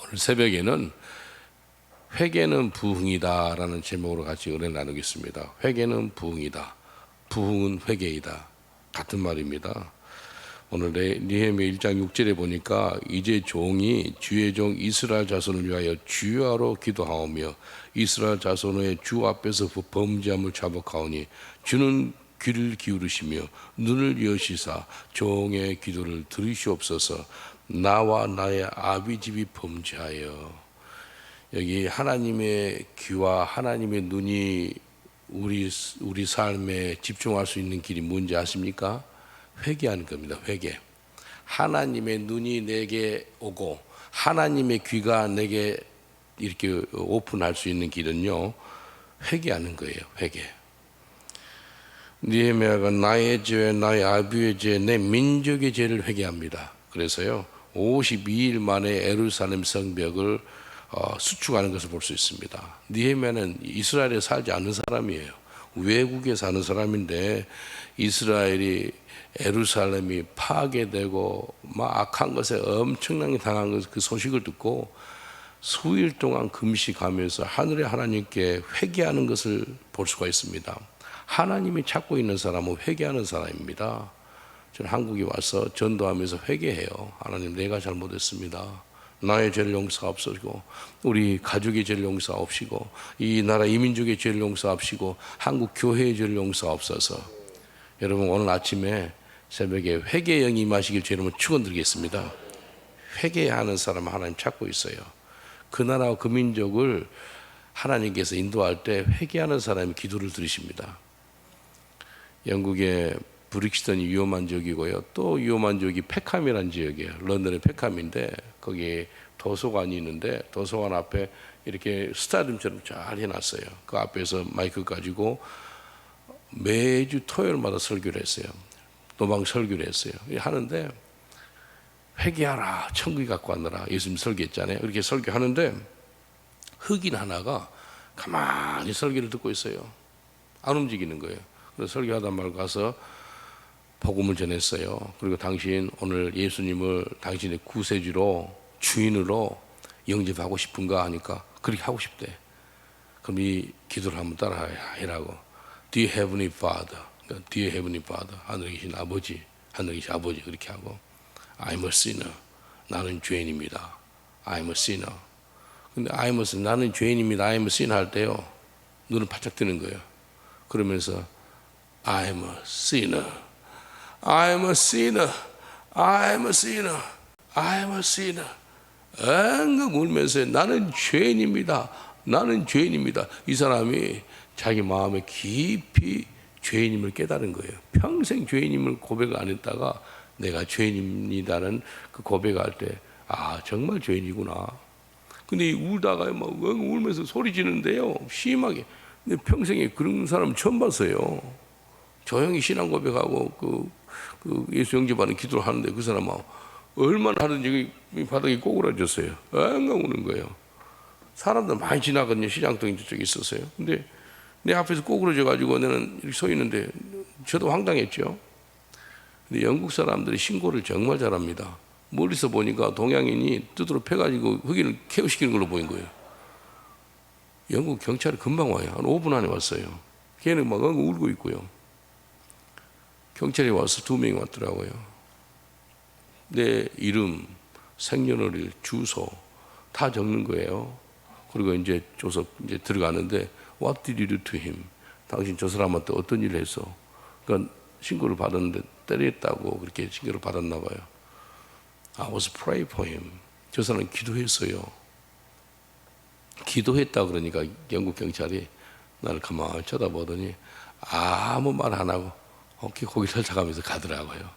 오늘 새벽에는 회개는 부흥이다 라는 제목으로 같이 은혜 나누겠습니다. 회개는 부흥이다, 부흥은 회개이다, 같은 말입니다. 오늘 느헤미야 1장 6절에 보니까 이제 종이 주의 종 이스라엘 자손을 위하여 주야로 기도하오며 이스라엘 자손의 주 앞에서 범죄함을 자복하오니 주는 귀를 기울이시며 눈을 여시사 종의 기도를 들으시옵소서. 나와 나의 아비 집이 범죄하여. 여기 하나님의 귀와 하나님의 눈이 우리 삶에 집중할 수 있는 길이 뭔지 아십니까? 회개하는 겁니다. 회개. 하나님의 눈이 내게 오고 하나님의 귀가 내게 이렇게 오픈할 수 있는 길은요, 회개하는 거예요. 회개. 느헤미야가 나의 죄, 나의 아비의 죄, 내 민족의 죄를 회개합니다. 그래서요 52일 만에 예루살렘 성벽을 수축하는 것을 볼 수 있습니다. 느헤미야는 이스라엘에 살지 않는 사람이에요. 외국에 사는 사람인데 이스라엘이 예루살렘이 파괴되고 막 악한 것에 엄청나게 당한 것, 그 소식을 듣고 수일 동안 금식하면서 하늘의 하나님께 회개하는 것을 볼 수가 있습니다. 하나님이 찾고 있는 사람은 회개하는 사람입니다. 저는 한국에 와서 전도하면서 회개해요. 하나님, 내가 잘못했습니다. 나의 죄를 용서하옵시고 우리 가족의 죄를 용서하옵시고 이 나라 이민족의 죄를 용서하옵시고 한국 교회의 죄를 용서하옵소서. 여러분, 오늘 아침에 새벽에 회개의 영이 임하시길 주님은 축원드리겠습니다. 회개하는 사람은 하나님 찾고 있어요. 그 나라와 그 민족을 하나님께서 인도할 때 회개하는 사람이 기도를 들으십니다. 영국의 브릭스턴이 위험한 지역이고요. 또 위험한 지역이 페캄이라는 지역이에요. 런던의 페캄인데 거기 도서관이 있는데 도서관 앞에 이렇게 스타디움처럼 잘 해놨어요. 그 앞에서 마이크 가지고 매주 토요일마다 설교를 했어요. 도방 설교를 했어요. 하는데 회개하라, 천국이 갖고 왔느라 예수님 설교했잖아요. 이렇게 설교하는데 흑인 하나가 가만히 설교를 듣고 있어요. 안 움직이는 거예요. 그래서 설교하다 말고 가서 복음을 전했어요. 그리고 당신 오늘 예수님을 당신의 구세주로 주인으로 영접하고 싶은가 하니까 그렇게 하고 싶대. 그럼 이 기도를 한번 따라 해라고. Dear Heavenly Father, Dear Heavenly Father, 하늘에 계신 아버지, 하늘에 계신 아버지, 그렇게 하고 I'm a sinner, 나는 죄인입니다. I'm a sinner. 근데 I'm a sinner, 나는 죄인입니다. I'm a sinner 할 때요 눈을 바짝 뜨는 거예요. 그러면서 I'm a sinner, I'm a sinner, I'm a sinner, I'm a sinner. 앵긋 울면서 나는 죄인입니다. 나는 죄인입니다. 이 사람이 자기 마음에 깊이 죄인임을 깨달은 거예요. 평생 죄인임을 고백을 안 했다가 내가 죄인입니다는 그 고백할 때 아, 정말 죄인이구나. 근데 울다가 막 울면서 소리 지는데요, 심하게. 근데 평생에 그런 사람 처음 봤어요. 조용히 신앙 고백하고 그 예수 영접하는 기도를 하는데 그 사람은 얼마나 하든지 바닥이 꼬꾸라졌어요. 앵앵 우는 거예요. 사람들 많이 지나거든요. 시장통이 저쪽에 있었어요. 근데 내 앞에서 꼬꾸라져 가지고 나는 이렇게 서 있는데 저도 황당했죠. 근데 영국 사람들이 신고를 정말 잘합니다. 멀리서 보니까 동양인이 두드러 패가지고 흑인을 케어시키는 걸로 보인 거예요. 영국 경찰이 금방 와요. 한 5분 안에 왔어요. 걔는 막 울고 있고요. 경찰이 와서 2명이 왔더라고요. 내 이름, 생년월일, 주소 다 적는 거예요. 그리고 이제 줘서 이제 들어가는데 What did you do to him? 당신 저 사람한테 어떤 일을 했어? 그러니까 신고를 받았는데 때렸다고 그렇게 신고를 받았나 봐요. I was praying for him. 저 사람 기도했어요. 기도했다 그러니까 영국 경찰이 나를 가만히 쳐다보더니 아무 말 안 하고 고개를 살짝하면서 가더라고요.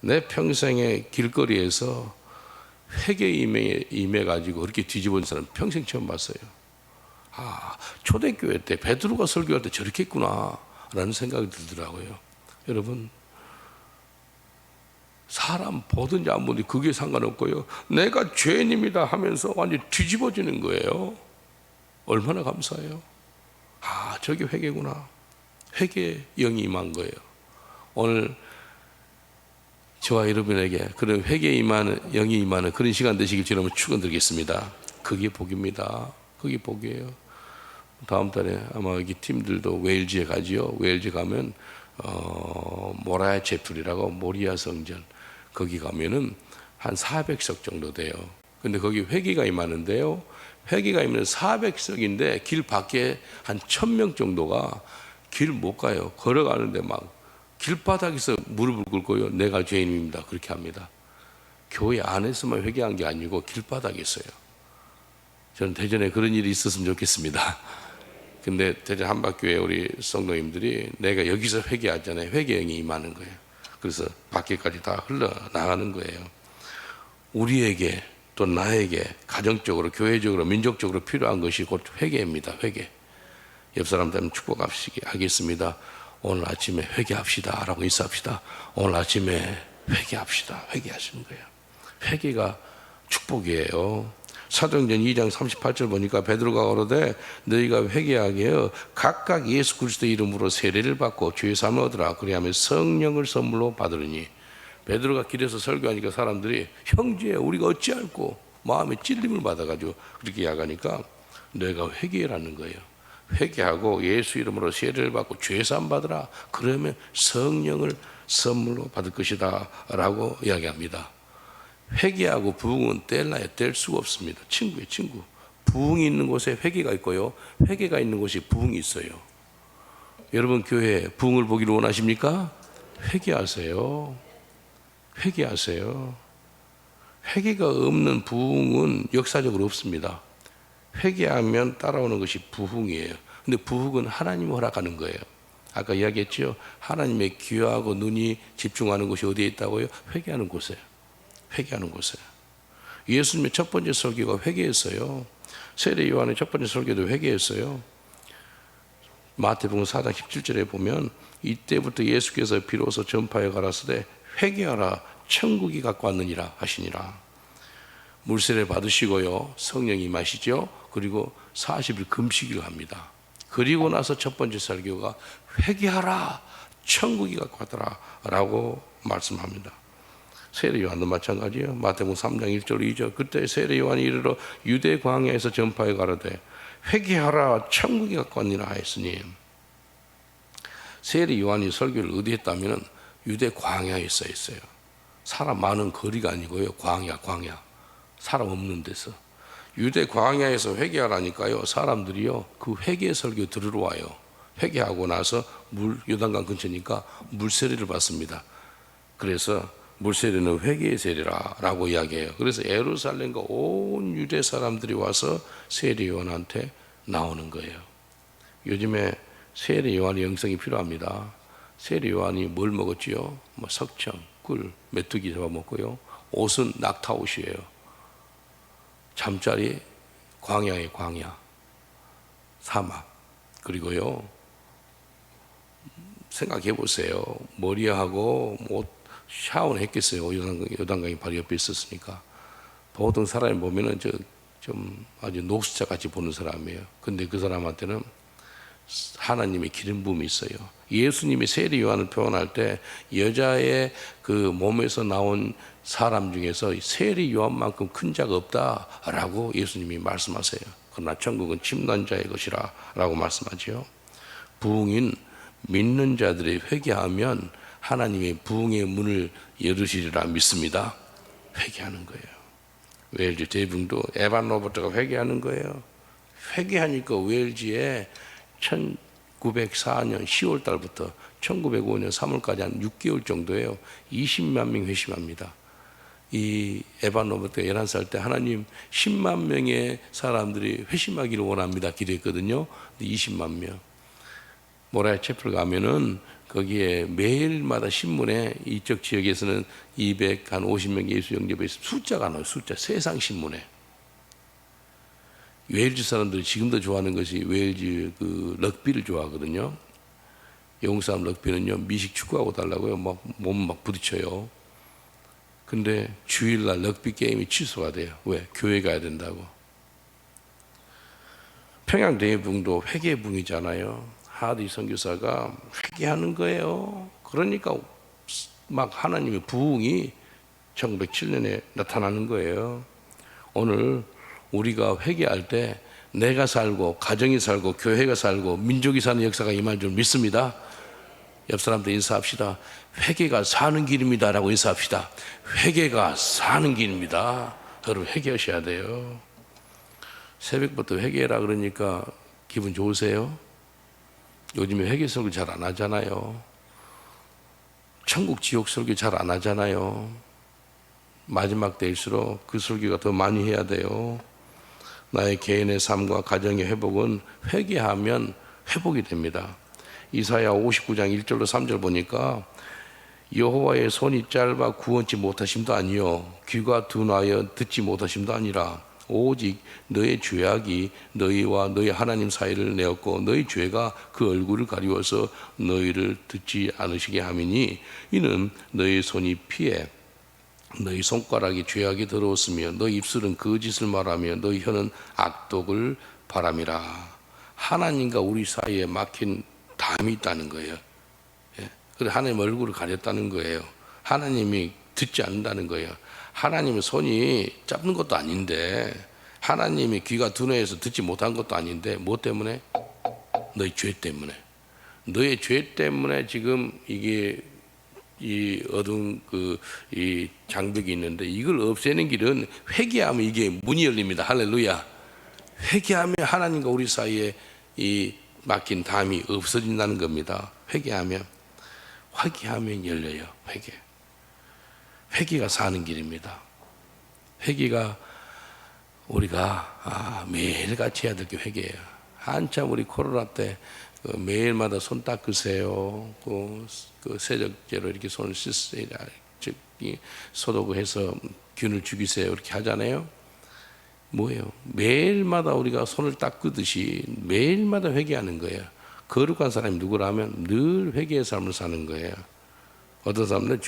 내 평생에 길거리에서 회개에 임해가지고 그렇게 뒤집어진 사람 평생 처음 봤어요. 아, 초대교회 때 베드로가 설교할 때 저렇게 했구나 라는 생각이 들더라고요. 여러분, 사람 보든지 안 보든지 그게 상관없고요, 내가 죄인입니다 하면서 완전히 뒤집어지는 거예요. 얼마나 감사해요. 아, 저게 회개구나. 회개의 영이 임한 거예요. 오늘 저와 여러분에게 그런 회개에 임하는 영이 임하는 그런 시간 되시길 주님으로 축원드리겠습니다. 그게 복입니다. 그게 복이에요. 다음 달에 아마 여기 팀들도 웨일즈에 가지요. 웨일즈 가면 모라야 채플이라고 모리아 성전 거기 가면은 한 400석 정도 돼요. 근데 거기 회개가 임하는데요. 회개가 임하는 400석인데 길 밖에 한 1000명 정도가 길 못 가요. 걸어가는데 막 길바닥에서 무릎을 꿇고요. 내가 죄인입니다. 그렇게 합니다. 교회 안에서만 회개한 게 아니고 길바닥에서요. 저는 대전에 그런 일이 있었으면 좋겠습니다. 근데 대전 한박교회 우리 성도님들이 내가 여기서 회개하잖아요. 회개형이 임하는 거예요. 그래서 밖에까지 다 흘러나가는 거예요. 우리에게 또 나에게 가정적으로 교회적으로 민족적으로 필요한 것이 곧 회개입니다. 회개. 옆 사람들은 축복하겠습니다. 오늘 아침에 회개합시다 라고 인사합시다. 오늘 아침에 회개합시다. 회개하시는 거예요. 회개가 축복이에요. 사도행전 2장 38절 보니까 베드로가 가로되 너희가 회개하게 하여 각각 예수 그리스도의 이름으로 세례를 받고 주의 삶을 얻으라. 그리하면 성령을 선물로 받으리니. 베드로가 길에서 설교하니까 사람들이 형제 우리가 어찌할꼬 마음에 찔림을 받아가지고 그렇게 이야기하니까 너희가 회개라는 거예요. 회개하고 예수 이름으로 세례를 받고 죄 사함 받으라. 그러면 성령을 선물로 받을 것이다 라고 이야기합니다. 회개하고 부흥은 뗄래야 뗄 수가 없습니다. 친구예요, 친구. 부흥이 있는 곳에 회개가 있고요. 회개가 있는 곳에 부흥이 있어요. 여러분 교회에 부흥을 보기를 원하십니까? 회개하세요. 회개하세요. 회개가 없는 부흥은 역사적으로 없습니다. 회개하면 따라오는 것이 부흥이에요. 근데 부흥은 하나님이 허락하는 거예요. 아까 이야기했죠. 하나님의 귀하고 눈이 집중하는 곳이 어디에 있다고요? 회개하는 곳에. 회개하는 곳에. 예수님의 첫 번째 설교가 회개였어요. 세례 요한의 첫 번째 설교도 회개했어요. 마태복음 4장 17절에 보면 이때부터 예수께서 비로소 전파해 가라사대 회개하라 천국이 갖고 왔느니라 하시니라. 물세례 받으시고요. 성령이 임하시죠. 그리고 40일 금식을 합니다. 그리고 나서 첫 번째 설교가 회개하라 천국이 갖고 왔더라 라고 말씀합니다. 세례 요한도 마찬가지예요. 마태복음 3장 1절 2절 그때 세례 요한이 이르러 유대 광야에서 전파해 가로되 회개하라 천국이 갖고 왔니라 하였으니 세례 요한이 설교를 어디 했다면 유대 광야에 써 있어요. 사람 많은 거리가 아니고요. 광야 사람 없는 데서 유대 광야에서 회개하라니까요. 사람들이요 그 회개 설교 들으러 와요. 회개하고 나서 요단강 근처니까 물세례를 받습니다. 그래서 물세례는 회개의 세례라 라고 이야기해요. 그래서 예루살렘과 온 유대 사람들이 와서 세례 요한한테 나오는 거예요. 요즘에 세례 요한의 영성이 필요합니다. 세례 요한이 뭘 먹었지요? 뭐 석청, 꿀, 메뚜기 잡아먹고요. 옷은 낙타 옷이에요. 잠자리 광야의 광야, 사막. 그리고요 생각해 보세요. 머리하고 옷 샤워는 했겠어요. 요단강이 바로 옆에 있었으니까. 보통 사람이 보면은 좀 아주 녹수차 같이 보는 사람이에요. 근데 그 사람한테는 하나님의 기름 부음이 있어요. 예수님이 세례 요한을 표현할 때 여자의 그 몸에서 나온 사람 중에서 세례 요한만큼 큰 자가 없다라고 예수님이 말씀하세요. 그러나 천국은 침난 자의 것이라 라고 말씀하죠. 부흥인 믿는 자들이 회개하면 하나님의 부흥의 문을 열으시리라 믿습니다. 회개하는 거예요. 웨일즈 대붕도 에반 로버트가 회개하는 거예요. 회개하니까 웨일즈에 1904년 10월 달부터 1905년 3월까지 한 6개월 정도예요. 20만 명 회심합니다. 이 에반 로버트가 11살 때 하나님 10만 명의 사람들이 회심하기를 원합니다 기도했거든요. 20만 명. 모라야 채플 가면은 거기에 매일마다 신문에 이쪽 지역에서는 250명 예수 영접에 숫자가 나와요. 숫자 세상 신문에. 웨일즈 사람들이 지금도 좋아하는 것이 웨일즈 그 럭비를 좋아하거든요. 영국 사람 럭비는요 미식 축구하고 달라고요. 몸 막 부딪혀요. 근데 주일날 럭비 게임이 취소가 돼요. 왜? 교회 가야 된다고. 평양 대붕도 회개붕이잖아요. 하디 선교사가 회개하는 거예요. 그러니까 막 하나님의 부흥이 1907년에 나타나는 거예요. 오늘 우리가 회개할 때 내가 살고 가정이 살고 교회가 살고 민족이 사는 역사가 임할 줄 믿습니다. 옆 사람들 인사합시다. 회개가 사는 길입니다 라고 인사합시다. 회개가 사는 길입니다. 여러분 회개하셔야 돼요. 새벽부터 회개해라 그러니까 기분 좋으세요? 요즘에 회개 설교 잘 안 하잖아요. 천국 지옥 설교 잘 안 하잖아요. 마지막 때일수록 그 설교가 더 많이 해야 돼요. 나의 개인의 삶과 가정의 회복은 회개하면 회복이 됩니다. 이사야 59장 1절로 3절 보니까 여호와의 손이 짧아 구원치 못하심도 아니요 귀가 둔하여 듣지 못하심도 아니라 오직 너의 죄악이 너희와 너희 하나님 사이를 내었고 너희 죄가 그 얼굴을 가리워서 너희를 듣지 않으시게 함이니 이는 너희 손이 피해 너희 손가락이 죄악이 더러웠으며 너희 입술은 거짓을 말하며 너희 혀는 악독을 바람이라. 하나님과 우리 사이에 막힌 담이 있다는 거예요. 그래서 하나님 얼굴을 가렸다는 거예요. 하나님이 듣지 않는다는 거예요. 하나님의 손이 짧은 것도 아닌데 하나님이 귀가 둔해서 듣지 못한 것도 아닌데 뭐 때문에? 너희 죄 때문에. 너의 죄 때문에 지금 이게 이 어두운 이 장벽이 있는데 이걸 없애는 길은 회개하면 이게 문이 열립니다. 할렐루야. 회개하면 하나님과 우리 사이에 이 막힌 담이 없어진다는 겁니다. 회개하면 열려요. 회개가 사는 길입니다. 회개가 우리가 매일같이 해야 될 게 회개예요. 한참 우리 코로나 때 매일마다 손 닦으세요. 그 세적제로 이렇게 손을 씻으세요. 즉 소독해서 균을 죽이세요. 이렇게 하잖아요. 뭐예요? 매일마다 우리가 손을 닦듯이 매일마다 회개하는 거예요. 거룩한 사람이 누구라면 늘 회개의 삶을 사는 거예요. 어떤 사람들은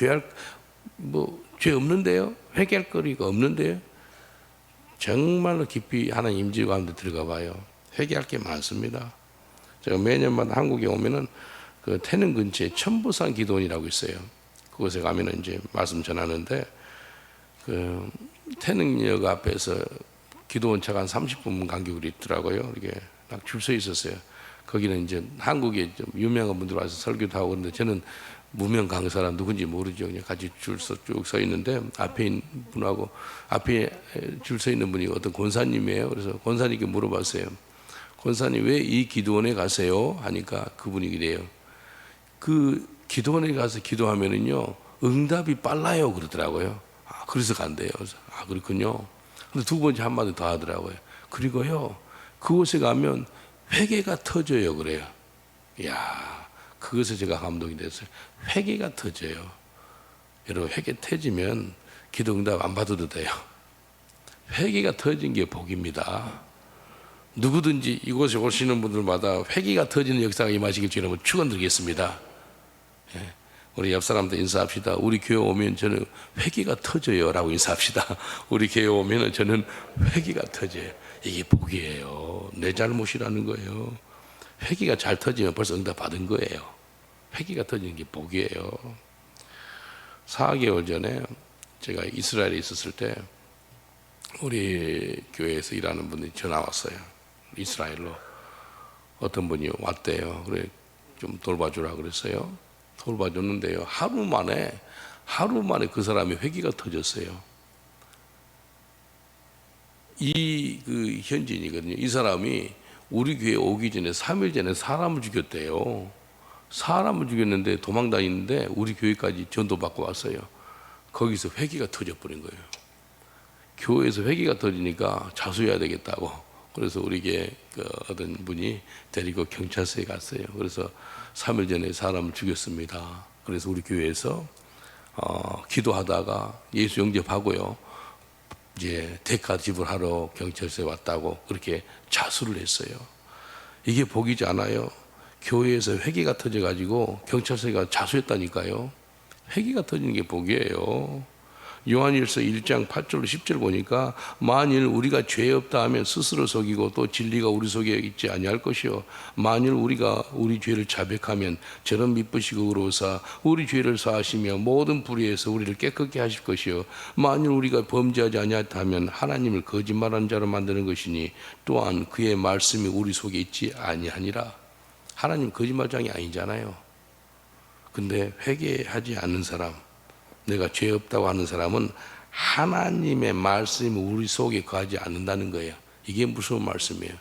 죄 없는데요? 회개할 거리가 없는데요? 정말로 깊이 하나님 임재 가운데 들어가 봐요. 회개할 게 많습니다. 제가 매년마다 한국에 오면은 그 태릉 근처에 천보산 기도원이라고 있어요. 그곳에 가면은 이제 말씀 전하는데 그 태릉역 앞에서 기도원 차가 한 30분 간격으로 있더라고요. 이렇게 딱 줄 서 있었어요. 거기는 이제 한국에 좀 유명한 분들 와서 설교도 하고 그런데 저는 무명 강사라 누군지 모르죠. 그냥 같이 줄 서 쭉 서 있는데 앞에 있는 분하고 앞에 줄 서 있는 분이 어떤 권사님이에요. 그래서 권사님께 물어봤어요. 권사님 왜 이 기도원에 가세요? 하니까 그분이 그래요. 그 기도원에 가서 기도하면은요 응답이 빨라요 그러더라고요. 그래서 간대요. 그래서 그렇군요. 근데 두 번째 한마디 더 하더라고요. 그리고요 그곳에 가면 회개가 터져요 그래요. 이야, 그것에 제가 감동이 됐어요. 회개가 터져요. 여러분 회개 터지면 기도 응답 안 받아도 돼요. 회개가 터진 게 복입니다. 누구든지 이곳에 오시는 분들마다 회개가 터지는 역사가 임하시길 주님은 축원드리겠습니다. 우리 옆 사람들 인사합시다. 우리 교회 오면 저는 회개가 터져요 라고 인사합시다. 우리 교회 오면 저는 회개가 터져요. 이게 복이에요. 내 잘못이라는 거예요. 회개가 잘 터지면 벌써 응답 받은 거예요. 회개가 터지는 게 복이에요. 4개월 전에 제가 이스라엘에 있었을 때 우리 교회에서 일하는 분이 전화 왔어요. 이스라엘로 어떤 분이 왔대요. 그래 좀 돌봐주라 그랬어요. 돌봐줬는데요. 하루 만에 그 사람이 회개가 터졌어요. 그 현지인이거든요. 이 사람이 우리 교회 오기 전에 3일 전에 사람을 죽였대요. 사람을 죽였는데 도망 다니는데 우리 교회까지 전도받고 왔어요. 거기서 회개가 터져버린 거예요. 교회에서 회개가 터지니까 자수해야 되겠다고. 그래서 우리 교회 어떤 분이 데리고 경찰서에 갔어요. 그래서 3일 전에 사람을 죽였습니다. 그래서 우리 교회에서 기도하다가 예수 영접하고요. 이제 대가 지불하러 경찰서에 왔다고 그렇게 자수를 했어요. 이게 복이지 않아요? 교회에서 회개가 터져가지고 경찰서에 가 자수했다니까요. 회개가 터지는 게 복이에요. 요한일서 1장 8절로 10절 보니까 만일 우리가 죄 없다 하면 스스로 속이고 또 진리가 우리 속에 있지 아니할 것이요 만일 우리가 우리 죄를 자백하면 저는 미쁘시고 의로우사 우리 죄를 사하시며 모든 불의에서 우리를 깨끗게 하실 것이요 만일 우리가 범죄하지 아니하다 하면 하나님을 거짓말하는 자로 만드는 것이니 또한 그의 말씀이 우리 속에 있지 아니하니라. 하나님 거짓말장이 아니잖아요. 근데 회개하지 않는 사람, 내가 죄 없다고 하는 사람은 하나님의 말씀이 우리 속에 거하지 않는다는 거예요. 이게 무슨 말씀이에요?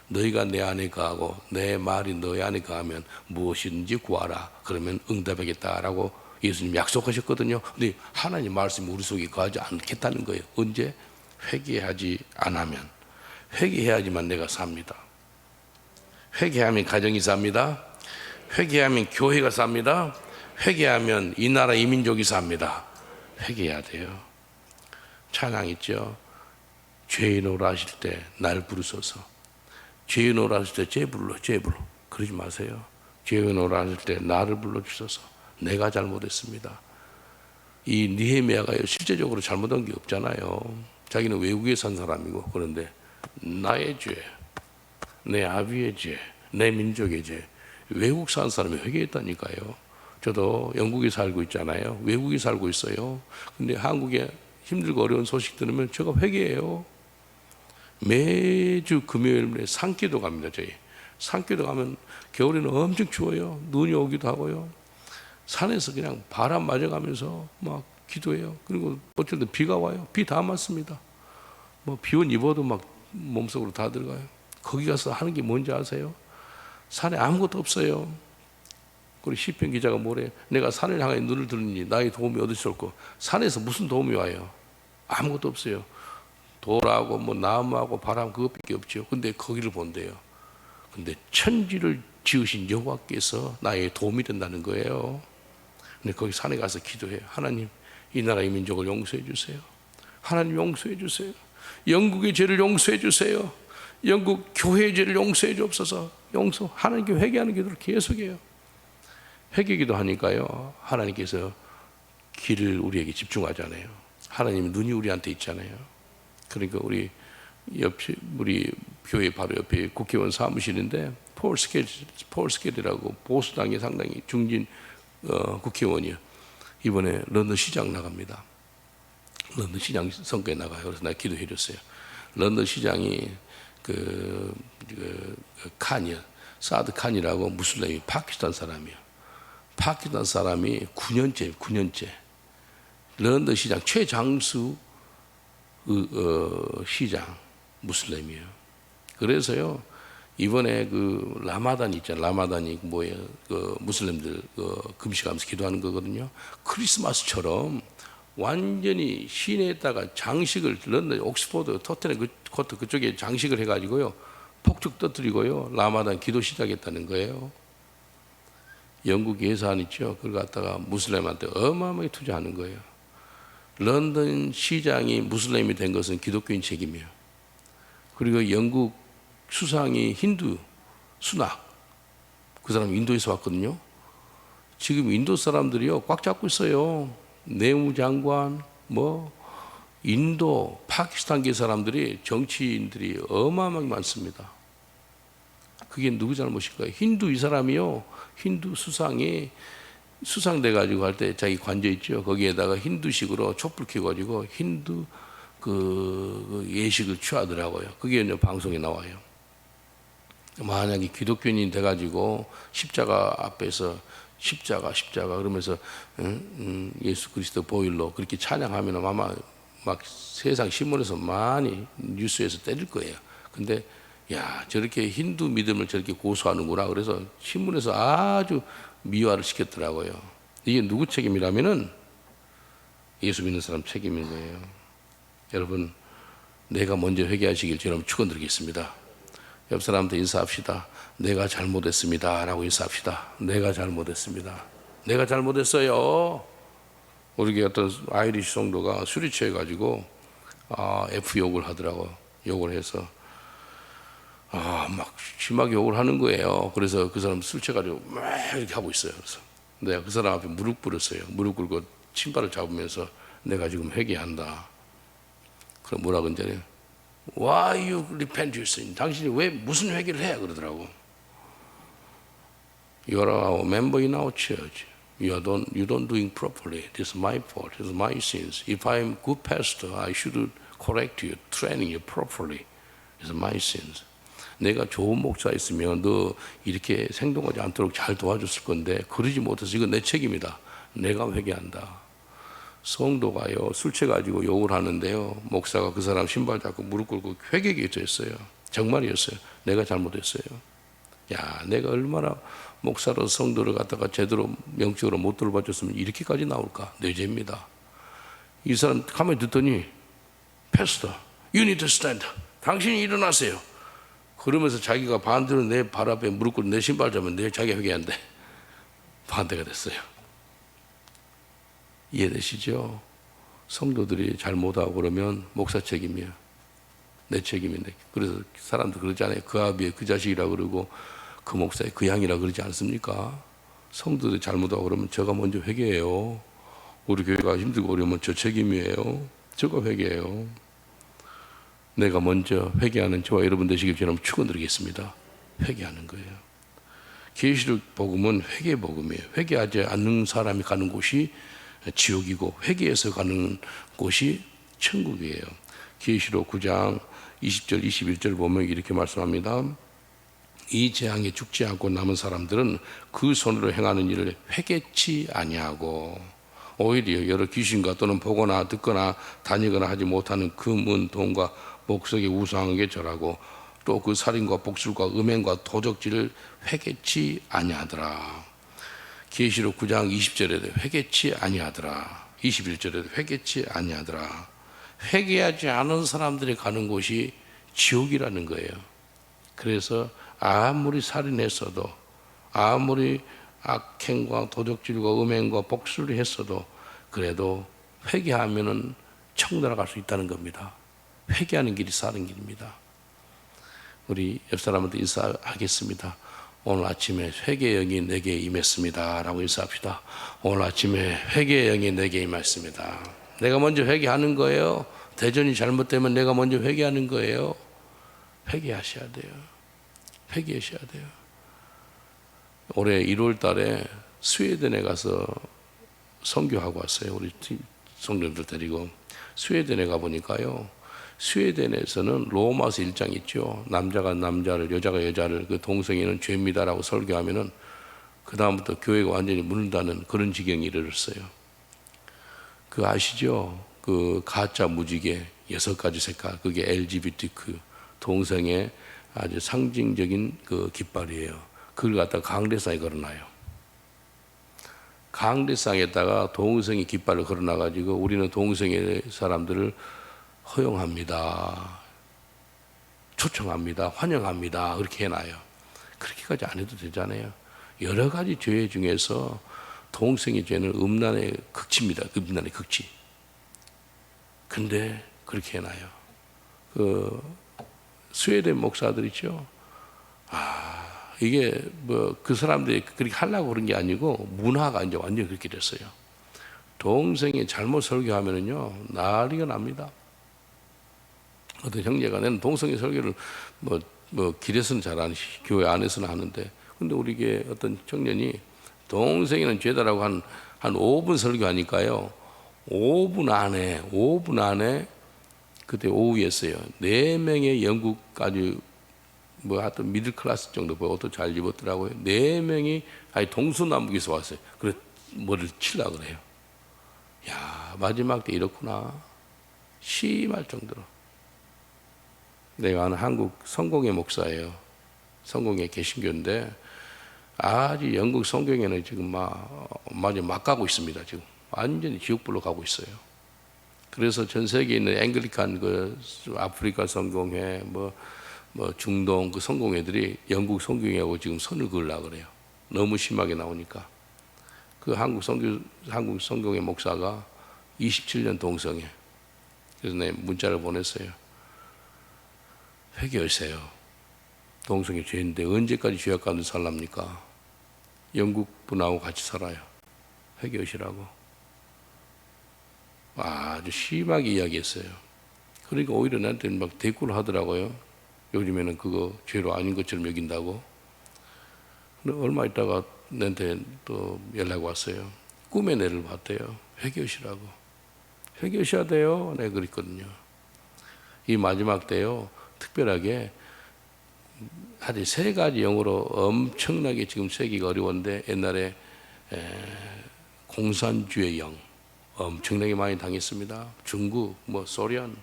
너희가 내 안에 거하고 내 말이 너희 안에 거하면 무엇이든지 구하라. 그러면 응답하겠다라고 예수님 약속하셨거든요. 근데 하나님 말씀이 우리 속에 거하지 않겠다는 거예요. 언제? 회개하지 않으면. 회개해야지만 내가 삽니다. 회개하면 가정이 삽니다. 회개하면 교회가 삽니다. 회개하면 이 나라 이 민족이 삽니다. 회개해야 돼요. 찬양 있죠. 죄인오라 하실 때 날 부르소서. 죄인오라 하실 때 쟤 불러 그러지 마세요. 죄인오라 하실 때 나를 불러주소서. 내가 잘못했습니다. 이 느헤미야가 실제적으로 잘못한 게 없잖아요. 자기는 외국에 산 사람이고. 그런데 나의 죄, 내 아비의 죄, 내 민족의 죄, 외국 산 사람이 회개했다니까요. 저도 영국에 살고 있잖아요. 외국에 살고 있어요. 근데 한국에 힘들고 어려운 소식 들으면 제가 회개해요. 매주 금요일에 산기도 갑니다. 저희 산기도 가면 겨울에는 엄청 추워요. 눈이 오기도 하고요. 산에서 그냥 바람 맞아가면서 막 기도해요. 그리고 어쩔 때 비가 와요. 비 다 맞습니다. 뭐 비옷 입어도 막 몸속으로 다 들어가요. 거기 가서 하는 게 뭔지 아세요? 산에 아무것도 없어요. 우리 시편 기자가 뭐래? 내가 산을 향해 눈을 들으니 나의 도움이 어디서 올고. 산에서 무슨 도움이 와요? 아무것도 없어요. 돌하고 뭐 나무하고 바람 그것밖에 없죠. 근데 거기를 본대요. 근데 천지를 지으신 여호와께서 나의 도움이 된다는 거예요. 근데 거기 산에 가서 기도해요. 하나님, 이 나라의 민족을 용서해 주세요. 하나님 용서해 주세요. 영국의 죄를 용서해 주세요. 영국 교회의 죄를 용서해 주옵소서. 하나님께 회개하는 기도를 계속해요. 회개기도 하니까요, 하나님께서 길을 우리에게 집중하잖아요. 하나님 눈이 우리한테 있잖아요. 그러니까 우리 교회 바로 옆에 국회의원 사무실인데 폴 스케디라고 보수당의 상당히 중진 국회의원이요. 이번에 런던 시장 나갑니다. 런던 시장 선거에 나가요. 그래서 내가 기도해 줬어요. 런던 시장이 칸이요. 사드 칸이라고 무슬림이 파키스탄 사람이요. 파키스탄 사람이 9년째 런던 시장 최장수 시장 무슬림이에요. 그래서요 이번에 라마단 있잖아요. 라마단이 뭐예요? 무슬림들 금식하면서 기도하는 거거든요. 크리스마스처럼 완전히 시내에다가 장식을 런던 옥스포드 토트넘 코트 그쪽에 장식을 해가지고요 폭죽 터뜨리고요 라마단 기도 시작했다는 거예요. 영국 예산 있죠. 그걸 갖다가 무슬림한테 어마어마하게 투자하는 거예요. 런던 시장이 무슬림이 된 것은 기독교인 책임이에요. 그리고 영국 수상이 힌두 수낙, 그 사람 인도에서 왔거든요. 지금 인도 사람들이요 꽉 잡고 있어요. 내무장관, 인도, 파키스탄계 사람들이 정치인들이 어마어마하게 많습니다. 그게 누구 잘못일까요? 힌두 이 사람이요, 힌두 수상이 수상돼 가지고 할 때 자기 관저 있죠. 거기에다가 힌두식으로 촛불 켜가지고 힌두 예식을 취하더라고요. 그게 방송에 나와요. 만약에 기독교인이 돼가지고 십자가 앞에서 십자가 그러면서 예수 그리스도 보일로 그렇게 찬양하면 아마 막 세상 신문에서 많이 뉴스에서 때릴 거예요. 근데 야 저렇게 힌두 믿음을 저렇게 고수하는구나. 그래서 신문에서 아주 미화를 시켰더라고요. 이게 누구 책임이라면은 예수 믿는 사람 책임인 거예요. 여러분 내가 먼저 회개하시길 저는 축원드리겠습니다. 옆 사람한테 인사합시다. 내가 잘못했습니다 라고 인사합시다. 내가 잘못했습니다. 내가 잘못했어요. 우리 교회 어떤 아이리시 성도가 술이 취해가지고 F 욕을 하더라고요. 욕을 해서 막 심하게 욕을 하는 거예요. 그래서 그 사람 술 취해가지고 막 이렇게 하고 있어요. 그래서 내가 그 사람 앞에 무릎 꿇었어요. 무릎 꿇고 신발을 잡으면서 내가 지금 회개한다. 그럼 뭐라 그러잖아요. Why you repent your sin? 당신이 왜 무슨 회개를 해? 그러더라고. You are our member in our church. You don't doing properly. This is my fault. This is my sins. If I am good pastor, I should correct you, training you properly. This is my sins. 내가 좋은 목사였으면 너 이렇게 행동하지 않도록 잘 도와줬을 건데 그러지 못해서 이건 내 책임이다. 내가 회개한다. 성도가요 술 취해가지고 욕을 하는데요 목사가 그 사람 신발 잡고 무릎 꿇고 회개 기도했어요. 정말이었어요. 내가 잘못했어요. 야, 내가 얼마나 목사로 성도를 갖다가 제대로 영적으로 못 돌봐줬으면 이렇게까지 나올까? 내 죄입니다. 이 사람 가만히 듣더니 Pastor, you need to stand. 당신이 일어나세요. 그러면서 자기가 반대로 내 발 앞에 무릎 꿇고 내 신발 잡으면 내 자기 회개한대. 반대가 됐어요. 이해되시죠? 성도들이 잘못하고 그러면 목사 책임이야. 내 책임인데. 그래서 사람들 그러잖아요. 그 아비의 그 자식이라 그러고 그 목사의 그 양이라 그러지 않습니까? 성도들이 잘못하고 그러면 저가 먼저 회개해요. 우리 교회가 힘들고 어려우면 저 책임이에요. 저가 회개해요. 내가 먼저 회개하는 저와 여러분 되시길 저는 축원드리겠습니다. 회개하는 거예요. 계시록 복음은 회개 복음이에요. 회개하지 않는 사람이 가는 곳이 지옥이고 회개해서 가는 곳이 천국이에요. 계시록 9장 20절 21절 보면 이렇게 말씀합니다. 이 재앙에 죽지 않고 남은 사람들은 그 손으로 행하는 일을 회개치 아니하고 오히려 여러 귀신과 또는 보거나 듣거나 다니거나 하지 못하는 금은 돈과 목석의 우상에게 절하고 또 그 살인과 복술과 음행과 도적질을 회개치 아니하더라. 계시록 9장 20절에도 회개치 아니하더라. 21절에도 회개치 아니하더라. 회개하지 않은 사람들이 가는 곳이 지옥이라는 거예요. 그래서 아무리 살인했어도 아무리 악행과 도적질과 음행과 복술을 했어도 그래도 회개하면은 천국 나라갈 수 있다는 겁니다. 회개하는 길이 사는 길입니다. 우리 옆 사람한테 인사하겠습니다. 오늘 아침에 회개의 영이 내게 임했습니다 라고 인사합시다. 오늘 아침에 회개의 영이 내게 임했습니다. 내가 먼저 회개하는 거예요. 대전이 잘못되면 내가 먼저 회개하는 거예요. 회개하셔야 돼요. 회개하셔야 돼요. 올해 1월 달에 스웨덴에 가서 선교하고 왔어요. 우리 성도들 데리고 스웨덴에 가보니까요, 스웨덴에서는 로마서 1장 있죠. 남자가 남자를 여자가 여자를 그 동성애는 죄입니다라고 설교하면은 그 다음부터 교회가 완전히 문을 닫는 그런 지경에 이르렀어요. 그 아시죠? 그 가짜 무지개 6가지 색깔, 그게 LGBTQ 동성애 아주 상징적인 그 깃발이에요. 그걸 갖다가 강대상에 걸어놔요. 강대상에다가 동성애 깃발을 걸어놔가지고 우리는 동성애 사람들을 허용합니다. 초청합니다. 환영합니다. 그렇게 해놔요. 그렇게까지 안 해도 되잖아요. 여러 가지 죄 중에서 동성애 죄는 음란의 극치입니다. 음란의 극치. 근데 그렇게 해놔요. 그 스웨덴 목사들 있죠. 이게 뭐 그 사람들이 그렇게 하려고 그런 게 아니고 문화가 이제 완전히 그렇게 됐어요. 동성애 잘못 설교하면은요 난리가 납니다. 어떤 형제가 나는 동성애 설교를 뭐 길에서는 잘 안, 교회 안에서는 하는데, 근데 우리 교회 어떤 청년이 동성애는 죄다라고 한 5분 설교하니까요, 5분 안에 그때 오후였어요. 4명의 영국까지 뭐 하여튼 미들 클래스 정도 보고 옷도 잘 입었더라고요. 4명이 아니 동서남북에서 왔어요. 그래 머리를 치려고 그래요. 야, 마지막 때 이렇구나. 심할 정도로. 내가 아는 한국 성공회 목사예요. 성공회 개신교인데 아주 영국 성공회는 지금 막 가고 있습니다. 지금 완전히 지옥불로 가고 있어요. 그래서 전 세계에 있는 앵글리칸 그 아프리카 성공회 뭐 중동 그 성공회들이 영국 성공회하고 지금 선을 그으려고 그래요. 너무 심하게 나오니까. 그 한국 성공회 목사가 27년 동성애. 그래서 내 문자를 보냈어요. 회개하세요. 동성애 죄인데 언제까지 죄악 가운데 살랍니까? 영국 분하고 같이 살아요. 회개하시라고. 아주 심하게 이야기했어요. 그러니까 오히려 나한테는 막 대꾸를 하더라고요. 요즘에는 그거 죄로 아닌 것처럼 여긴다고. 근데 얼마 있다가 나한테 또 연락 왔어요. 꿈에 내를 봤대요. 회개하시라고. 회개하셔야 돼요. 내가 그랬거든요. 이 마지막 때요, 특별하게 아주 세 가지 영으로 엄청나게 지금 쓰기가 어려운데, 옛날에 공산주의 영 엄청나게 많이 당했습니다. 중국, 뭐 소련,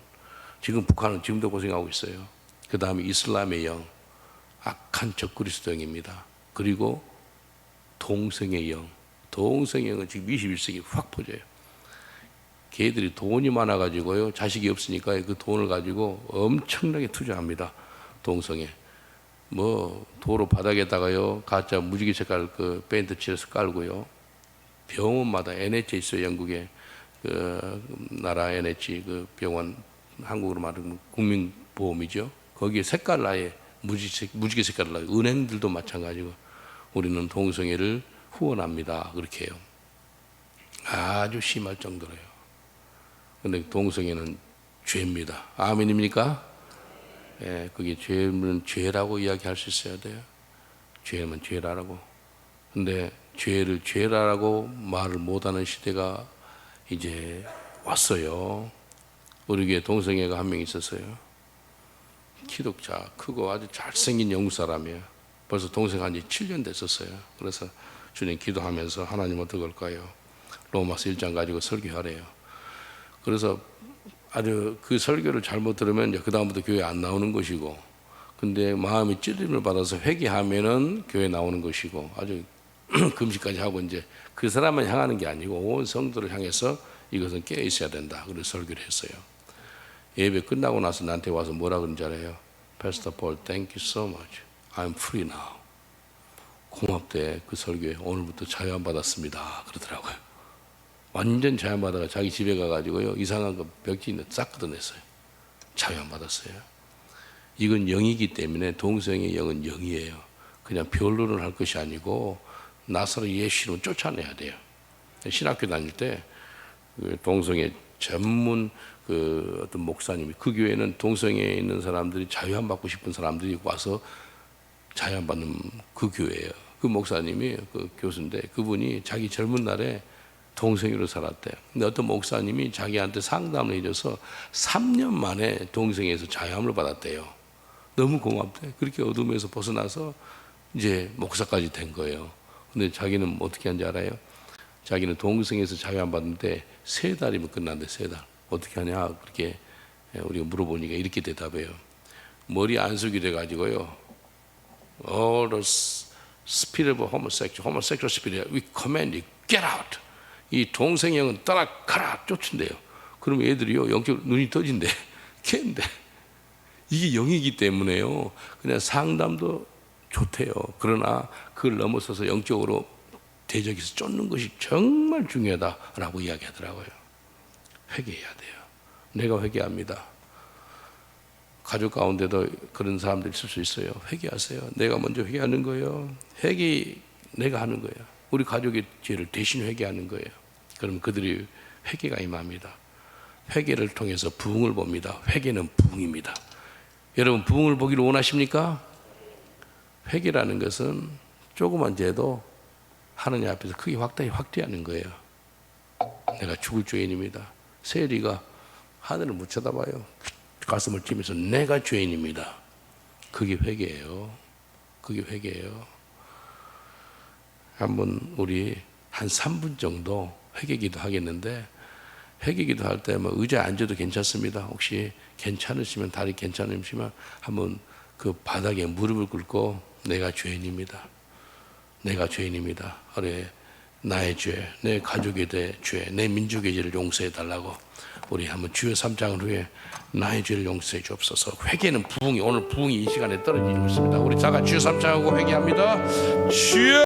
지금 북한은 지금도 고생하고 있어요. 그 다음에 이슬람의 영, 악한 적그리스도영입니다. 그리고 동성의 영, 동성의 영은 지금 21세기 확 퍼져요. 걔들이 돈이 많아가지고요, 자식이 없으니까 그 돈을 가지고 엄청나게 투자합니다. 동성애. 뭐 도로 바닥에다가요 가짜 무지개 색깔 그 페인트 칠해서 깔고요. 병원마다 NH 있어요. 영국에 그 나라 NH 그 병원, 한국으로 말하면 국민보험이죠. 거기에 색깔 아예 무지개 색깔을 나요. 은행들도 마찬가지고 우리는 동성애를 후원합니다. 그렇게 해요. 아주 심할 정도로요. 근데 동성애는 죄입니다. 아멘입니까? 예, 그게 죄는 죄라고 이야기할 수 있어야 돼요. 죄면 죄라라고. 근데 죄를 죄라라고 말을 못하는 시대가 이제 왔어요. 우리 교회 동성애가 한 명 있었어요. 기독자, 크고 아주 잘생긴 영국 사람이에요. 벌써 동성한 지 7년 됐었어요. 그래서 주님 기도하면서 하나님 어떻게 할까요? 로마서 1장 가지고 설교하래요. 그래서 아주 그 설교를 잘못 들으면 그 다음부터 교회 안 나오는 것이고, 근데 마음이 찔림을 받아서 회개하면은 교회 나오는 것이고, 아주 금식까지 하고 이제 그 사람만 향하는 게 아니고 온 성도를 향해서 이것은 깨어 있어야 된다. 그래서 설교를 했어요. 예배 끝나고 나서 나한테 와서 뭐라 그런지 알아요? Pastor Paul, thank you so much. I'm free now. 고맙대. 그 설교에 오늘부터 자유함 받았습니다. 그러더라고요. 완전 자유받아가 자기 집에 가가지고요, 이상한 거 벽지 싹 걷어냈어요. 자유함 받았어요. 이건 영이기 때문에 동성의 영은 영이에요. 그냥 변론을 할 것이 아니고 나사로 예수로 쫓아내야 돼요. 신학교 다닐 때 동성애 전문 그 어떤 목사님이, 그 교회는 동성애에 있는 사람들이 자유함 받고 싶은 사람들이 와서 자유함 받는 그 교회예요. 그 목사님이 그 교수인데, 그분이 자기 젊은 날에 동성애로 살았대요. 근데 어떤 목사님이 자기한테 상담을 해줘서 3년 만에 동성애에서 자유함을 받았대요. 너무 고맙대. 그렇게 어둠에서 벗어나서 이제 목사까지 된 거예요. 근데 자기는 어떻게 한지 알아요? 자기는 동성애에서 자유함 받는데 3달이면 끝난대. 3달. 어떻게 하냐? 그렇게 우리가 물어보니까 이렇게 대답해요. 머리 안수기 돼가지고요, all the spirit of homosexual spirit, we command you, get out. 이 동성형은 따라가라 쫓은대요. 그럼 애들이요, 영적 눈이 떠진대. 캔대. 이게 영이기 때문에요, 그냥 상담도 좋대요. 그러나 그걸 넘어서서 영적으로 대적해서 쫓는 것이 정말 중요하다라고 이야기하더라고요. 회개해야 돼요. 내가 회개합니다. 가족 가운데도 그런 사람들이 있을 수 있어요. 회개하세요. 내가 먼저 회개하는 거예요. 회개 내가 하는 거예요. 우리 가족의 죄를 대신 회개하는 거예요. 그러면 그들이 회개가 임합니다. 회개를 통해서 부흥을 봅니다. 회개는 부흥입니다. 여러분, 부흥을 보기를 원하십니까? 회개라는 것은 조그만 죄도 하느님 앞에서 크게 확대하는 거예요. 내가 죽을 죄인입니다. 세리가 하늘을 못 쳐다봐요. 가슴을 찌면서 내가 죄인입니다. 그게 회개예요. 그게 회개예요. 한번 우리 한 3분 정도 회개기도 하겠는데, 회개기도 할 때 뭐 의자에 앉아도 괜찮습니다. 혹시 괜찮으시면, 다리 괜찮으시면 한번 그 바닥에 무릎을 꿇고 내가 죄인입니다. 내가 죄인입니다. 그래, 나의 죄, 내 가족에 대해 죄, 내 민족의 죄를 용서해 달라고 우리 한번 주여 3장을 후에 나의 죄를 용서해 주옵소서. 회개는 부흥이, 오늘 부흥이 이 시간에 떨어지고 있습니다. 우리 자가 주여 3장하고 회개합니다. 주여